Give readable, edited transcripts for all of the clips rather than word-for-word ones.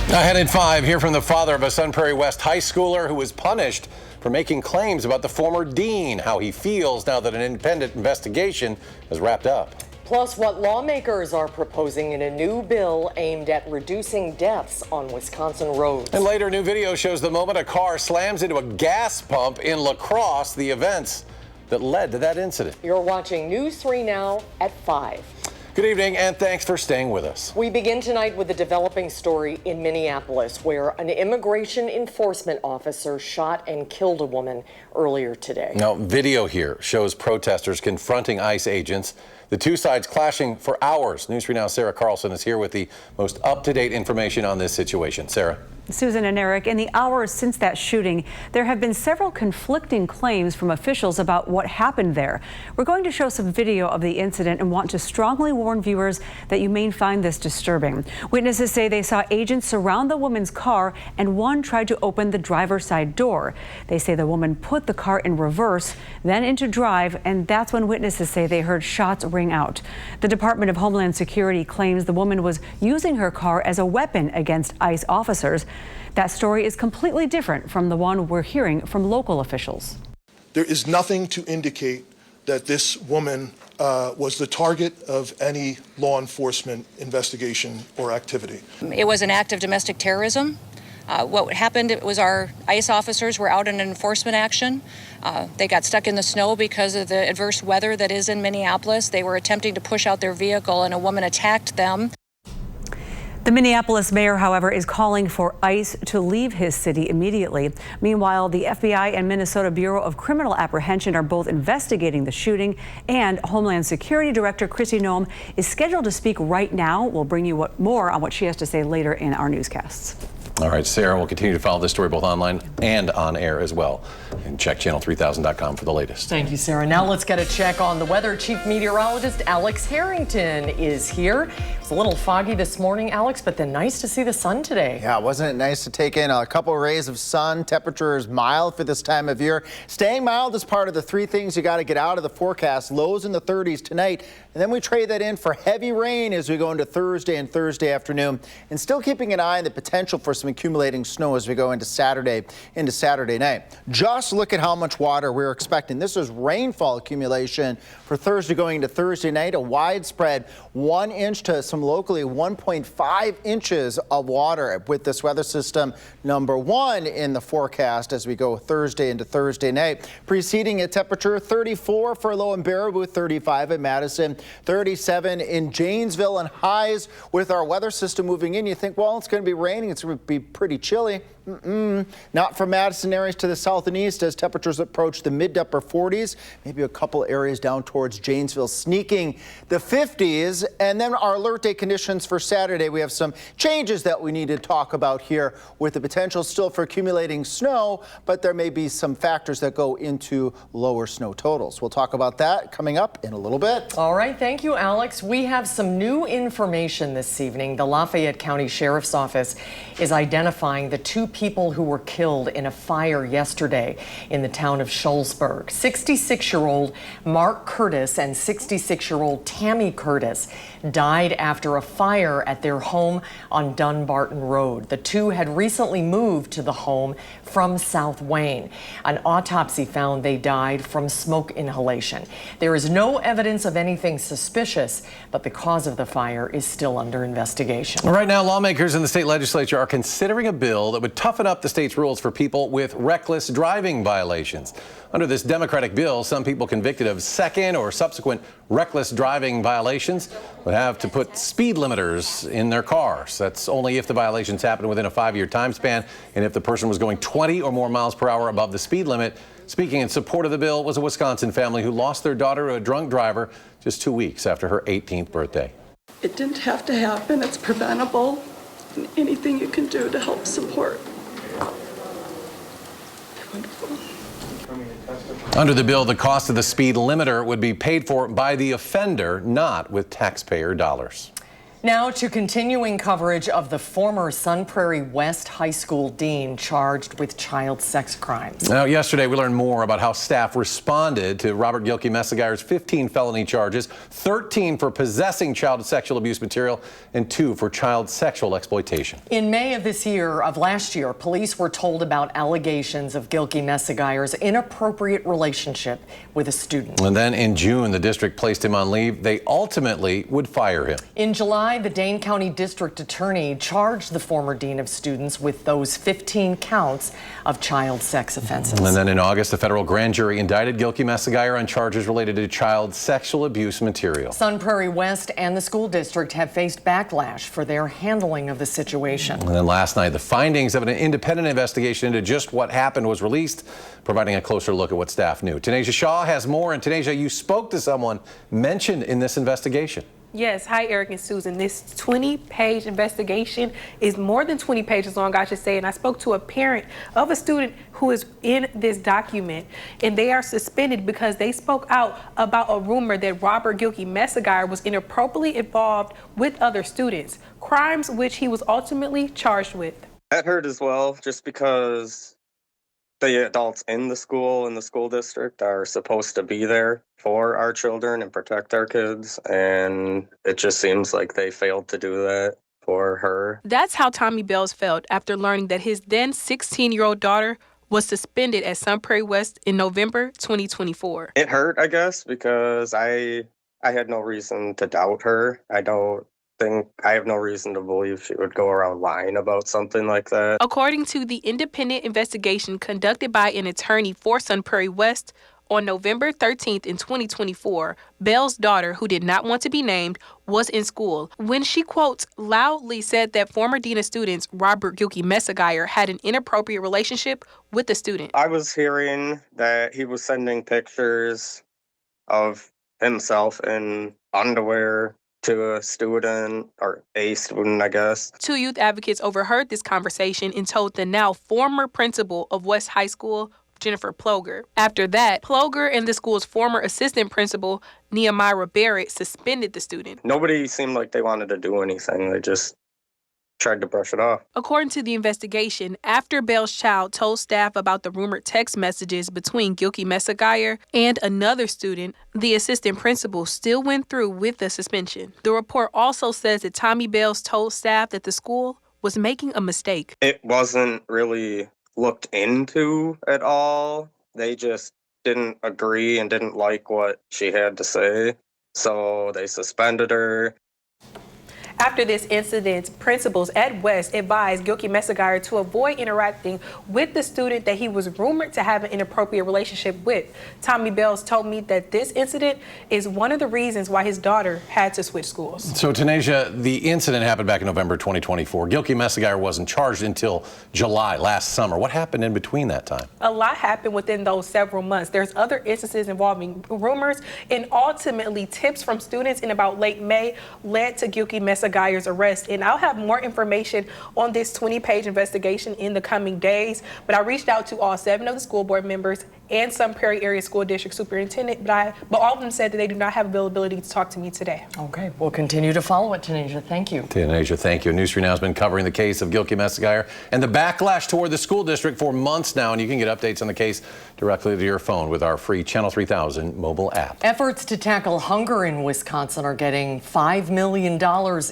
Ahead at 5, hear from the father of a Sun Prairie West high schooler who was punished for making claims about the former dean, how he feels now that an independent investigation has wrapped up. Plus, what lawmakers are proposing in a new bill aimed at reducing deaths on Wisconsin roads. And later, new video shows the moment a car slams into a gas pump in La Crosse, the events that led to that incident. You're watching News 3 now at 5. Good evening, and thanks for staying with us. We begin tonight with a developing story in Minneapolis, where an immigration enforcement officer shot and killed a woman earlier today. Now, video here shows protesters confronting ICE agents, the two sides clashing for hours. News 3 Now's Sarah Carlson is here with the most up-to-date information on this situation. Sarah. Susan and Eric, in the hours since that shooting, there have been several conflicting claims from officials about what happened there. We're going to show some video of the incident and want to strongly warn viewers that you may find this disturbing. Witnesses say they saw agents surround the woman's car and one tried to open the driver's side door. They say the woman put the car in reverse, then into drive, and that's when witnesses say they heard shots ring out. The Department of Homeland Security claims the woman was using her car as a weapon against ICE officers. That story is completely different from the one we're hearing from local officials. There is nothing to indicate that this woman was the target of any law enforcement investigation or activity. It was an act of domestic terrorism. What happened was our ICE officers were out in an enforcement action. They got stuck in the snow because of the adverse weather that is in Minneapolis. They were attempting to push out their vehicle and a woman attacked them. The Minneapolis mayor, however, is calling for ICE to leave his city immediately. Meanwhile, the FBI and Minnesota Bureau of Criminal Apprehension are both investigating the shooting, and Homeland Security Director Kristi Noem is scheduled to speak right now. We'll bring you more on what she has to say later in our newscasts. All right, Sarah, we'll continue to follow this story both online and on air as well. And check channel3000.com for the latest. Thank you, Sarah. Now let's get a check on the weather. Chief Meteorologist Alex Harrington is here. It's a little foggy this morning, Alex, but then nice to see the sun today. Yeah, wasn't it nice to take in a couple rays of sun? Temperature is mild for this time of year. Staying mild is part of the three things you got to get out of the forecast. Lows in the 30s tonight, and then we trade that in for heavy rain as we go into Thursday and Thursday afternoon, and still keeping an eye on the potential for some accumulating snow as we go into Saturday night. Just look at how much water we're expecting. This is rainfall accumulation for Thursday going into Thursday night, a widespread 1 inch to some locally 1.5 inches of water with this weather system number 1 in the forecast as we go Thursday into Thursday night. Preceding a temperature 34 for a low in Baraboo, 35 in Madison, 37 in Janesville, and highs with our weather system moving in. You think, well, it's going to be raining. It's going to be pretty chilly. Not for Madison areas to the south and east as temperatures approach the mid to upper 40s, maybe a couple areas down towards Janesville sneaking the 50s. And then our alert day conditions for Saturday. We have some changes that we need to talk about here with the potential still for accumulating snow, but there may be some factors that go into lower snow totals. We'll talk about that coming up in a little bit. All right. Thank you, Alex. We have some new information this evening. The Lafayette County Sheriff's Office is identifying the two people who were killed in a fire yesterday in the town of Shullsburg. 66-year-old Mark Curtis and 66-year-old Tammy Curtis died after a fire at their home on Dunbarton Road. The two had recently moved to the home from South Wayne. An autopsy found they died from smoke inhalation. There is no evidence of anything suspicious, but the cause of the fire is still under investigation. Right now, lawmakers in the state legislature are considering a bill that would toughen up the state's rules for people with reckless driving violations. Under this Democratic bill, some people convicted of second or subsequent reckless driving violations would have to put speed limiters in their cars. That's only if the violations happen within a 5-year time span and if the person was going 20 or more miles per hour above the speed limit. Speaking in support of the bill was a Wisconsin family who lost their daughter to a drunk driver just 2 weeks after her 18th birthday. It didn't have to happen. It's preventable. And anything you can do to help support. Wonderful. Under the bill, the cost of the speed limiter would be paid for by the offender, not with taxpayer dollars. Now to continuing coverage of the former Sun Prairie West High School dean charged with child sex crimes. Now, yesterday we learned more about how staff responded to Robert Gilkey-Messegeyer's 15 felony charges, 13 for possessing child sexual abuse material and 2 for child sexual exploitation. In May of last year, police were told about allegations of Gilkey-Messegeyer's inappropriate relationship with a student. And then in June, the district placed him on leave. They ultimately would fire him. In July, the Dane County District Attorney charged the former dean of students with those 15 counts of child sex offenses. And then in August, the federal grand jury indicted Gilkey-Messegeyer on charges related to child sexual abuse material. Sun Prairie West and the school district have faced backlash for their handling of the situation. And then last night, the findings of an independent investigation into just what happened was released, providing a closer look at what staff knew. Tanisha Shaw has more. And Tanisha, you spoke to someone mentioned in this investigation. Yes. Hi, Eric and Susan. This 20-page investigation is more than 20 pages long, I should say. And I spoke to a parent of a student who is in this document, and they are suspended because they spoke out about a rumor that Robert Gilkey-Messegeyer was inappropriately involved with other students, crimes which he was ultimately charged with. That hurt as well, just because the adults in the school district are supposed to be there for our children and protect our kids, and it just seems like they failed to do that for her. That's how Tommy Bales felt after learning that his then 16-year-old daughter was suspended at Sun Prairie West in November 2024. It hurt, I guess, because I had no reason to doubt her. I have no reason to believe she would go around lying about something like that. According to the independent investigation conducted by an attorney for Sun Prairie West, on November 13th in 2024, Bell's daughter, who did not want to be named, was in school when she, quote, loudly said that former dean of students Robert Gilkey-Messegeyer had an inappropriate relationship with the student. I was hearing that he was sending pictures of himself in underwear to a student, I guess. 2 youth advocates overheard this conversation and told the now former principal of West High School, Jennifer Ploger. After that, Ploger and the school's former assistant principal, Nehemiah Barrett, suspended the student. Nobody seemed like they wanted to do anything. They just tried to brush it off. According to the investigation, after Bell's child told staff about the rumored text messages between Gilkey-Messegeyer and another student, the assistant principal still went through with the suspension. The report also says that Tommy Bales told staff that the school was making a mistake. It wasn't really looked into at all. They just didn't agree and didn't like what she had to say, so they suspended her. After this incident, principals at West advised Gilkey-Messegeyer to avoid interacting with the student that he was rumored to have an inappropriate relationship with. Tommy Bales told me that this incident is one of the reasons why his daughter had to switch schools. So, Tanisha, the incident happened back in November 2024. Gilkey-Messegeyer wasn't charged until July last summer. What happened in between that time? A lot happened within those several months. There's other instances involving rumors, and ultimately tips from students in about late May led to Gilkey-Messegeyer's arrest. And I'll have more information on this 20-page investigation in the coming days. But I reached out to all 7 of the school board members and Sun Prairie Area School District Superintendent, but all of them said that they do not have availability to talk to me today. Okay, we'll continue to follow it, Tanisha. Thank you. Tanisha, thank you. News 3 Now has been covering the case of Gilkey-Messegeyer and the backlash toward the school district for months now, and you can get updates on the case directly to your phone with our free Channel 3000 mobile app. Efforts to tackle hunger in Wisconsin are getting $5 million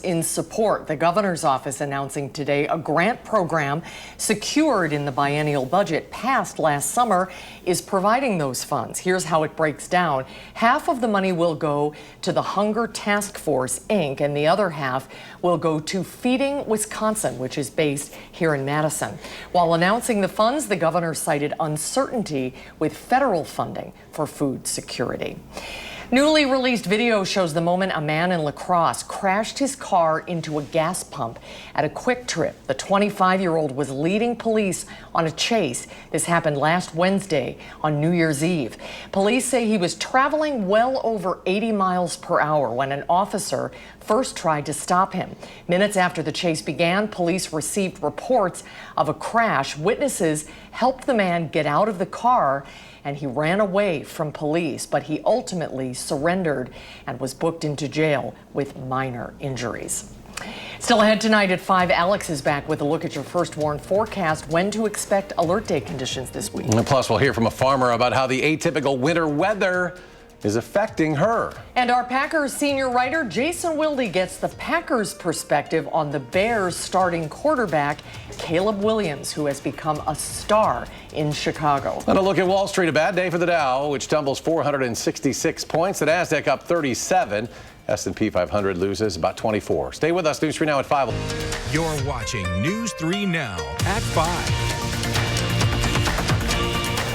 in support. The governor's office announcing today a grant program secured in the biennial budget passed last summer is providing those funds. Here's how it breaks down. Half of the money will go to the Hunger Task Force, Inc., and the other half will go to Feeding Wisconsin, which is based here in Madison. While announcing the funds, the governor cited uncertainty with federal funding for food security. Newly released video shows the moment a man in La Crosse crashed his car into a gas pump at a Quick Trip. The 25-year-old was leading police on a chase. This happened last Wednesday on New Year's Eve. Police say he was traveling well over 80 miles per hour when an officer first tried to stop him. Minutes after the chase began, police received reports of a crash. Witnesses helped the man get out of the car, and he ran away from police, but he ultimately surrendered and was booked into jail with minor injuries. Still ahead tonight at 5, Alex is back with a look at your first warn forecast, when to expect alert day conditions this week. And plus, we'll hear from a farmer about how the atypical winter weather is affecting her. And our Packers senior writer Jason Wilde gets the Packers' perspective on the Bears' starting quarterback, Caleb Williams, who has become a star in Chicago. And a look at Wall Street, a bad day for the Dow, which tumbles 466 points. The Nasdaq up 37. S&P 500 loses about 24. Stay with us. News 3 Now at 5. You're watching News 3 Now at 5.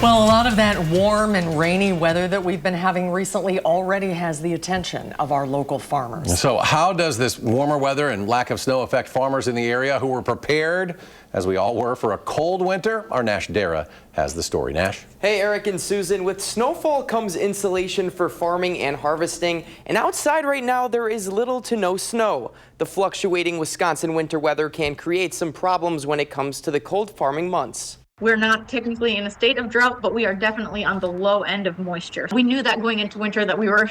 Well, a lot of that warm and rainy weather that we've been having recently already has the attention of our local farmers. So how does this warmer weather and lack of snow affect farmers in the area who were prepared, as we all were, for a cold winter? Our Nash Dara has the story. Nash? Hey, Eric and Susan. With snowfall comes insulation for farming and harvesting. And outside right now, there is little to no snow. The fluctuating Wisconsin winter weather can create some problems when it comes to the cold farming months. We're not technically in a state of drought, but we are definitely on the low end of moisture. We knew that going into winter that we were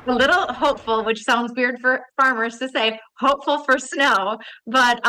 a little hopeful, which sounds weird for farmers to say, hopeful for snow, but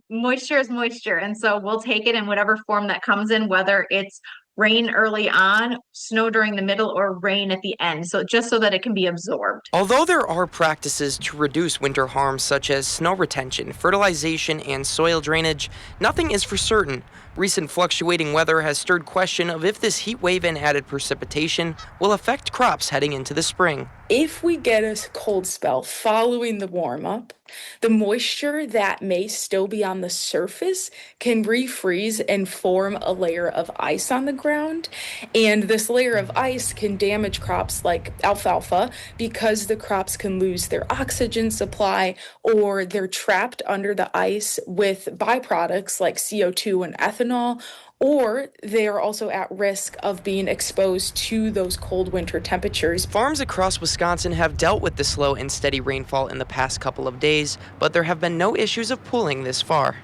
moisture is moisture. And so we'll take it in whatever form that comes in, whether it's rain early on, snow during the middle, or rain at the end. So just so that it can be absorbed. Although there are practices to reduce winter harms such as snow retention, fertilization, and soil drainage, nothing is for certain. Recent fluctuating weather has stirred question of if this heat wave and added precipitation will affect crops heading into the spring. If we get a cold spell following the warm up, the moisture that may still be on the surface can refreeze and form a layer of ice on the ground. And this layer of ice can damage crops like alfalfa because the crops can lose their oxygen supply, or they're trapped under the ice with byproducts like CO2 and ethanol, or they are also at risk of being exposed to those cold winter temperatures. Farms across Wisconsin have dealt with the slow and steady rainfall in the past couple of days, but there have been no issues of pooling this far.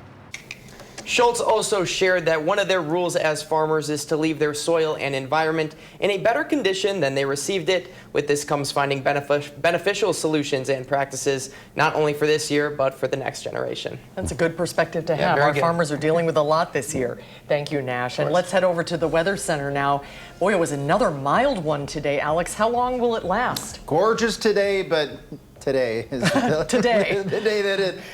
Schultz also shared that one of their rules as farmers is to leave their soil and environment in a better condition than they received it. With this comes finding beneficial solutions and practices, not only for this year, but for the next generation. That's a good perspective to have. Our farmers are dealing with a lot this year. Thank you, Nash. And let's head over to the Weather Center now. Boy, it was another mild one today, Alex. How long will it last? Gorgeous today, but today is today. The day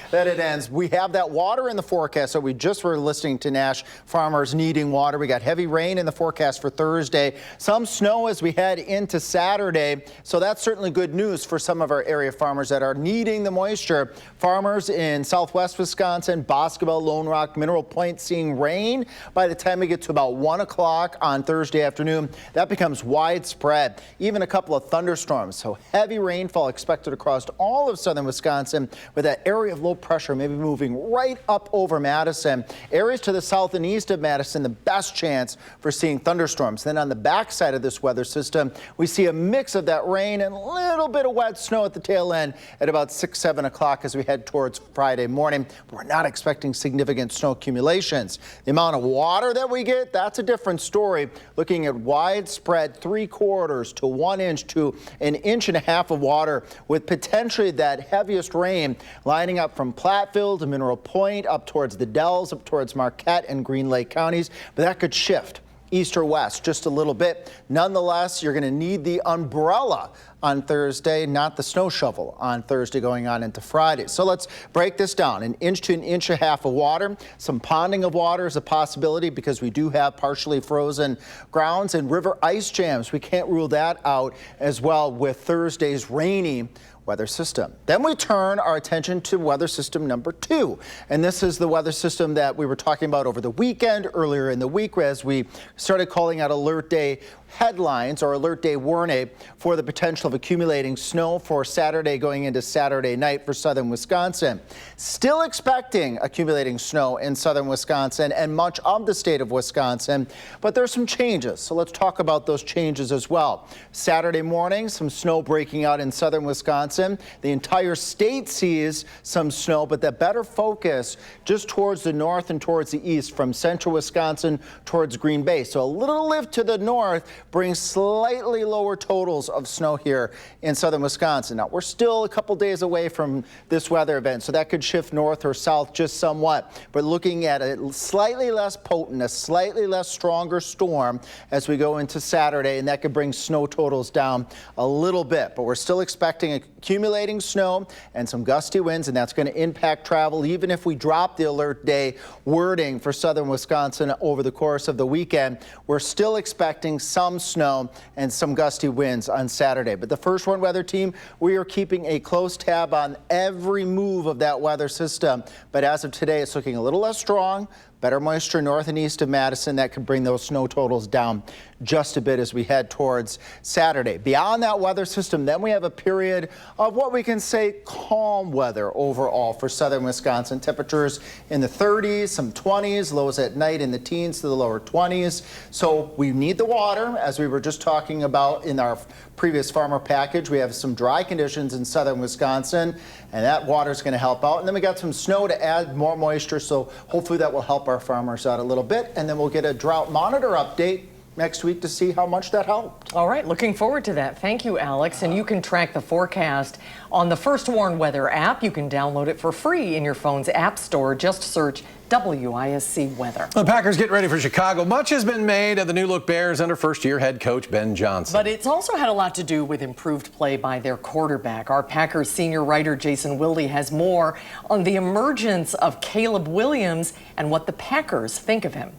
that it ends. We have that water in the forecast. So we just were listening to Nash, farmers needing water. We got heavy rain in the forecast for Thursday. Some snow as we head into Saturday. So that's certainly good news for some of our area farmers that are needing the moisture. Farmers in southwest Wisconsin, Boscobel, Lone Rock, Mineral Point seeing rain by the time we get to about 1 o'clock on Thursday afternoon. That becomes widespread. Even a couple of thunderstorms. So heavy rainfall expected across all of southern Wisconsin, with that area of low pressure maybe moving right up over Madison. Areas to the south and east of Madison, the best chance for seeing thunderstorms. Then on the backside of this weather system, we see a mix of that rain and a little bit of wet snow at the tail end at about 6, 7 o'clock as we head towards Friday morning. We're not expecting significant snow accumulations. The amount of water that we get, that's a different story. Looking at widespread 3/4 to 1 inch to 1.5 inches of water, with potentially that heaviest rain lining up from Platteville to Mineral Point, up towards the Dells, up towards Marquette and Green Lake counties. But that could shift east or west just a little bit. Nonetheless, you're going to need the umbrella on Thursday, not the snow shovel on Thursday going on into Friday. So let's break this down. 1 inch to 1.5 inches of water. Some ponding of water is a possibility because we do have partially frozen grounds and river ice jams. We can't rule that out as well with Thursday's rainy weather system. Then we turn our attention to weather system number 2. And this is the weather system that we were talking about over the weekend, earlier in the week, as we started calling out alert day headlines or alert day warning for the potential of accumulating snow for Saturday going into Saturday night for southern Wisconsin. Still expecting accumulating snow in southern Wisconsin and much of the state of Wisconsin, but there's some changes. So let's talk about those changes as well. Saturday morning, some snow breaking out in southern Wisconsin Wisconsin. The entire state sees some snow, but the better focus just towards the north and towards the east from central Wisconsin towards Green Bay. So a little lift to the north brings slightly lower totals of snow here in southern Wisconsin. Now, we're still a couple days away from this weather event, so that could shift north or south just somewhat. But looking at a slightly less potent, a slightly less stronger storm as we go into Saturday, and that could bring snow totals down a little bit. But we're still expecting accumulating snow and some gusty winds, and that's going to impact travel even if we drop the alert day wording for southern Wisconsin over the course of the weekend. We're still expecting some snow and some gusty winds on Saturday. But the First Warn Weather Team, we are keeping a close tab on every move of that weather system. But as of today, it's looking a little less strong. Better moisture north and east of Madison. That could bring those snow totals down just a bit as we head towards Saturday. Beyond that weather system, then we have a period of what we can say calm weather overall for southern Wisconsin. Temperatures in the 30s, some 20s, lows at night in the teens to the lower 20s. So we need the water, as we were just talking about in our previous farmer package. We have some dry conditions in southern Wisconsin, and that water is going to help out. And then we got some snow to add more moisture, so hopefully that will help our farmers out a little bit. And then we'll get a drought monitor update next week to see how much that helped. All right, looking forward to that. Thank you, Alex. And you can track the forecast on the First Warn Weather app. You can download it for free in your phone's app store. Just search WISC Weather. The Packers get ready for Chicago. Much has been made of the new-look Bears under first-year head coach Ben Johnson. But it's also had a lot to do with improved play by their quarterback. Our Packers senior writer Jason Wilde has more on the emergence of Caleb Williams and what the Packers think of him.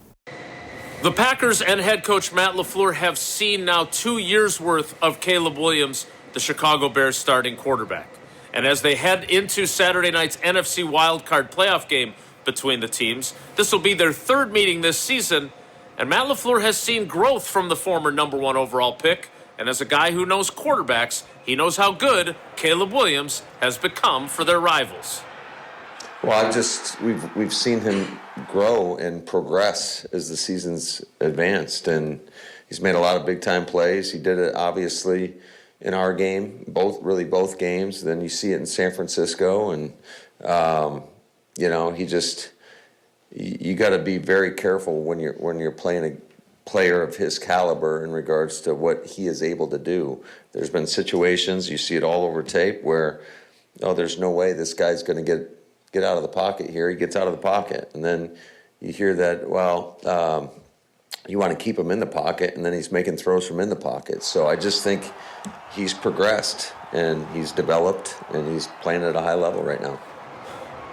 The Packers and head coach Matt LaFleur have seen now 2 years' worth of Caleb Williams, the Chicago Bears starting quarterback. And as they head into Saturday night's NFC wildcard playoff game between the teams, this will be their third meeting this season. And Matt LaFleur has seen growth from the former #1 overall pick. And as a guy who knows quarterbacks, he knows how good Caleb Williams has become for their rivals. Well, we've seen him grow and progress as the season's advanced, and he's made a lot of big time plays. He did it obviously in our game, both games. Then you see it in San Francisco, and you got to be very careful when you're playing a player of his caliber in regards to what he is able to do. There's been situations, you see it all over tape, where there's no way this guy's going to get out of the pocket here. He gets out of the pocket, and then you hear that, you want to keep him in the pocket, and then he's making throws from in the pocket. So I just think he's progressed, and he's developed, and he's playing at a high level right now.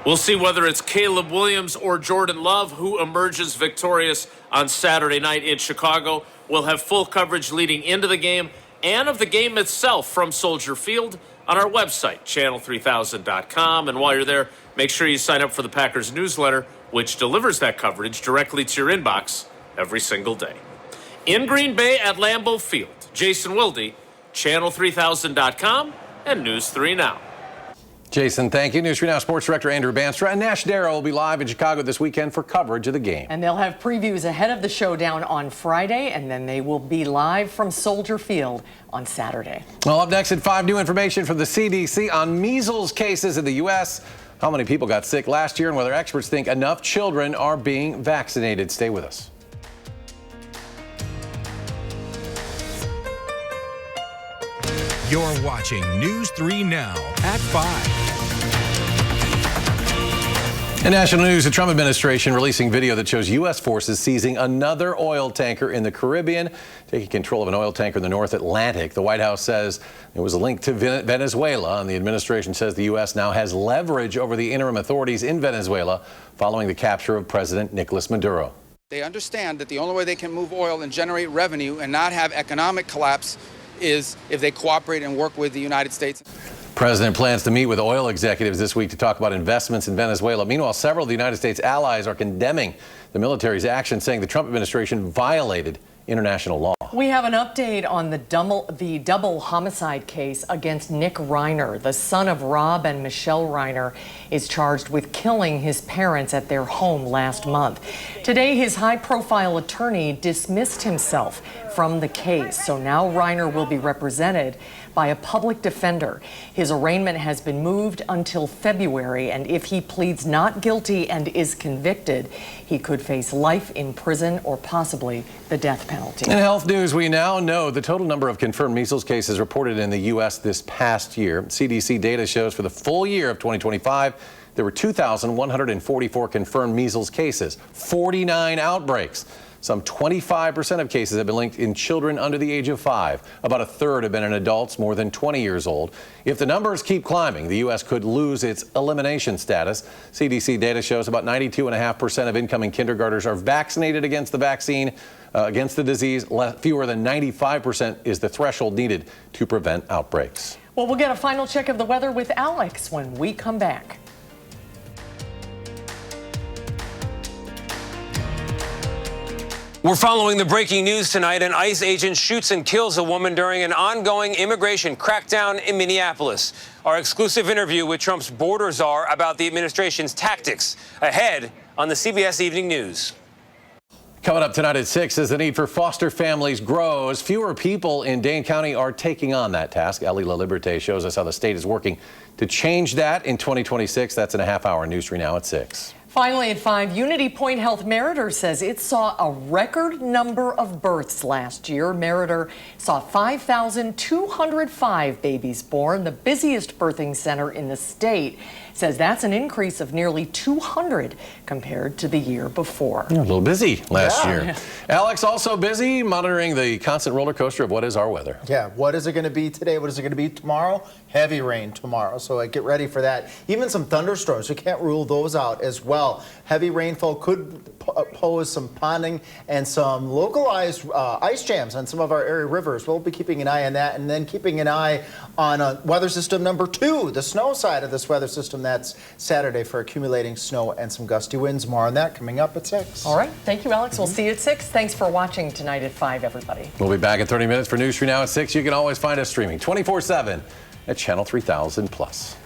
We'll see whether it's Caleb Williams or Jordan Love who emerges victorious on Saturday night in Chicago. We'll have full coverage leading into the game and of the game itself from Soldier Field on our website, channel3000.com. And while you're there, make sure you sign up for the Packers newsletter, which delivers that coverage directly to your inbox every single day. In Green Bay at Lambeau Field, Jason Wilde, channel3000.com, and News 3 Now. Jason, thank you. News 3 Now Sports Director Andrew Banstra and Nash Darrow will be live in Chicago this weekend for coverage of the game. And they'll have previews ahead of the showdown on Friday, and then they will be live from Soldier Field on Saturday. Well, up next at 5, new information from the CDC on measles cases in the U.S., how many people got sick last year, and whether experts think enough children are being vaccinated. Stay with us. You're watching News 3 Now at 5. In national news, the Trump administration releasing video that shows U.S. forces seizing another oil tanker in the Caribbean, taking control of an oil tanker in the North Atlantic. The White House says it was a link to Venezuela, and the administration says the U.S. now has leverage over the interim authorities in Venezuela following the capture of President Nicolas Maduro. They understand that the only way they can move oil and generate revenue and not have economic collapse is if they cooperate and work with the United States. President plans to meet with oil executives this week to talk about investments in Venezuela. Meanwhile, several of the United States allies are condemning the military's action, saying the Trump administration violated international law. We have an update on the double homicide case against Nick Reiner. The son of Rob and Michelle Reiner is charged with killing his parents at their home last month. Today, his high-profile attorney dismissed himself from the case. So now Reiner will be represented by a public defender. His arraignment has been moved until February, and if he pleads not guilty and is convicted, he could face life in prison or possibly the death penalty. In health news, we now know the total number of confirmed measles cases reported in the U.S. this past year. CDC data shows for the full year of 2025, there were 2,144 confirmed measles cases, 49 outbreaks. Some 25% of cases have been linked in children under the age of 5. About a third have been in adults more than 20 years old. If the numbers keep climbing, the U.S. could lose its elimination status. CDC data shows about 92.5% of incoming kindergartners are vaccinated against the vaccine, against the disease. Fewer than 95% is the threshold needed to prevent outbreaks. Well, we'll get a final check of the weather with Alex when we come back. We're following the breaking news tonight. An ICE agent shoots and kills a woman during an ongoing immigration crackdown in Minneapolis. Our exclusive interview with Trump's border czar about the administration's tactics ahead on the CBS Evening News. Coming up tonight at 6, as the need for foster families grows, fewer people in Dane County are taking on that task. Ellie LaLiberte shows us how the state is working to change that in 2026. That's in a half-hour news now at 6. Finally at 5, Unity Point Health Meritor says it saw a record number of births last year. Meritor saw 5,205 babies born, the busiest birthing center in the state. Says that's an increase of nearly 200 compared to the year before. You're a little busy last year. Alex, also busy monitoring the constant roller coaster of what is our weather. Yeah, what is it going to be today? What is it going to be tomorrow? Heavy rain tomorrow, so get ready for that. Even some thunderstorms, we can't rule those out as well. Heavy rainfall could pose some ponding and some localized ice jams on some of our area rivers. We'll be keeping an eye on that, and then keeping an eye on weather system number 2, the snow side of this weather system. That's Saturday for accumulating snow and some gusty winds. More on that coming up at 6. All right. Thank you, Alex. We'll see you at 6. Thanks for watching tonight at 5, everybody. We'll be back in 30 minutes for News 3 Now at 6. You can always find us streaming 24/7 at Channel 3000+.